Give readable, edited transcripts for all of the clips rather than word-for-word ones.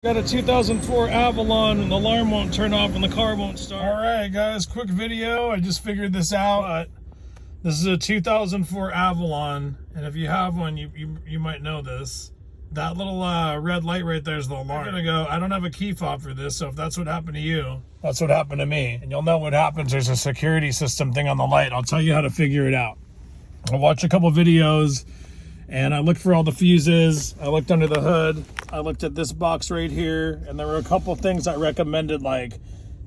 Got a 2004 Avalon and the alarm won't turn off and the car won't start. All right, guys, quick video. I just figured this out. This is a 2004 Avalon, and if you have one, you might know this. That little red light right there is the alarm. I'm gonna go, I don't have a key fob for this, so if that's what happened to you, that's what happened to me. And you'll know what happens. There's a security system thing on the light. I'll tell you how to figure it out. I watched a couple videos, and I looked for all the fuses. I looked under the hood. I looked at this box right here, and there were a couple things I recommended, like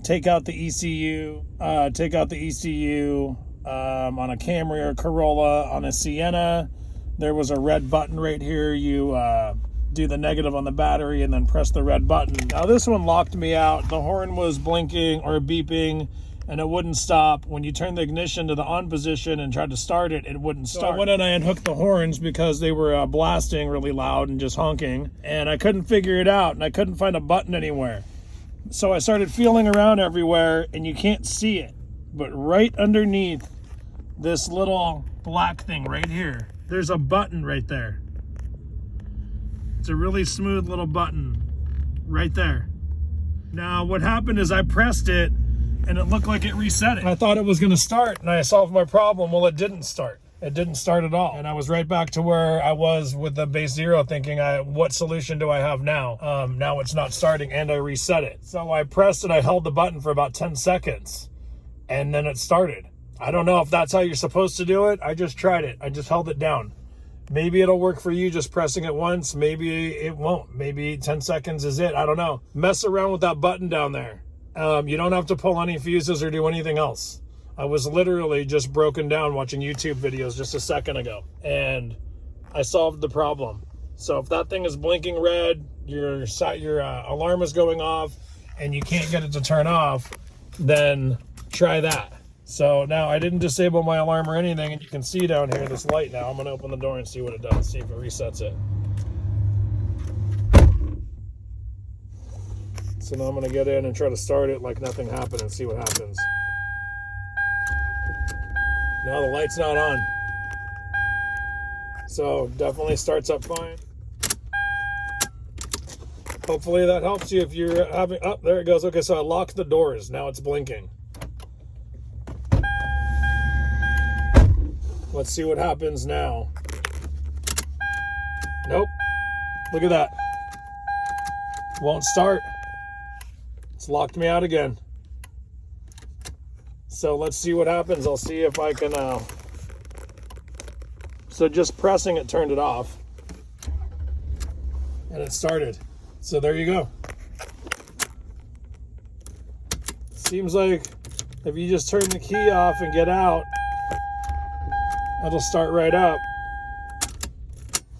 take out the ECU on a Camry or Corolla. On a Sienna, there was a red button right here. You do the negative on the battery and then press the red button. Now this one locked me out. The horn was blinking or beeping, and it wouldn't stop. When you turn the ignition to the on position and tried to start it, it wouldn't start. So I went and I unhooked the horns because they were blasting really loud and just honking, and I couldn't figure it out, and I couldn't find a button anywhere. So I started feeling around everywhere, and you can't see it, but right underneath this little black thing right here, there's a button right there. It's a really smooth little button right there. Now what happened is I pressed it, and it looked like it reset it. I thought it was gonna start, and I solved my problem. Well, it didn't start. It didn't start at all. And I was right back to where I was with the base zero, thinking, what solution do I have now? Now it's not starting, and I reset it. So I pressed it, I held the button for about 10 seconds, and then it started. I don't know if that's how you're supposed to do it. I just tried it. I just held it down. Maybe it'll work for you just pressing it once. Maybe it won't. Maybe 10 seconds is it. I don't know. Mess around with that button down there. You don't have to pull any fuses or do anything else. I was literally just broken down watching YouTube videos just a second ago, and I solved the problem. So if that thing is blinking red, your alarm is going off, and you can't get it to turn off, then try that. So now I didn't disable my alarm or anything, and you can see down here this light now. I'm going to open the door and see what it does, see if it resets it. So now I'm going to get in and try to start it like nothing happened and see what happens. No, the light's not on. So definitely starts up fine. Hopefully that helps you if you're having... Oh, there it goes. Okay, so I locked the doors. Now it's blinking. Let's see what happens now. Nope. Look at that. Won't start. It's locked me out again. So let's see what happens. I'll see if I can... So just pressing it turned it off. And it started. So there you go. Seems like if you just turn the key off and get out, it'll start right up.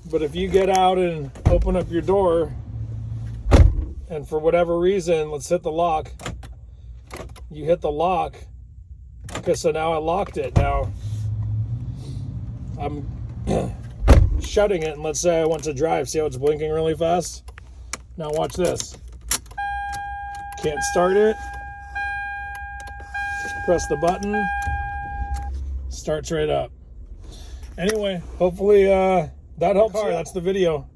But if you get out and open up your door, and for whatever reason, let's hit the lock. You hit the lock. Okay, so now I locked it. Now I'm shutting it, and let's say I want to drive. See how it's blinking really fast? Now watch this. Can't start it. Press the button. Starts right up. Anyway, hopefully that helps. That's the video.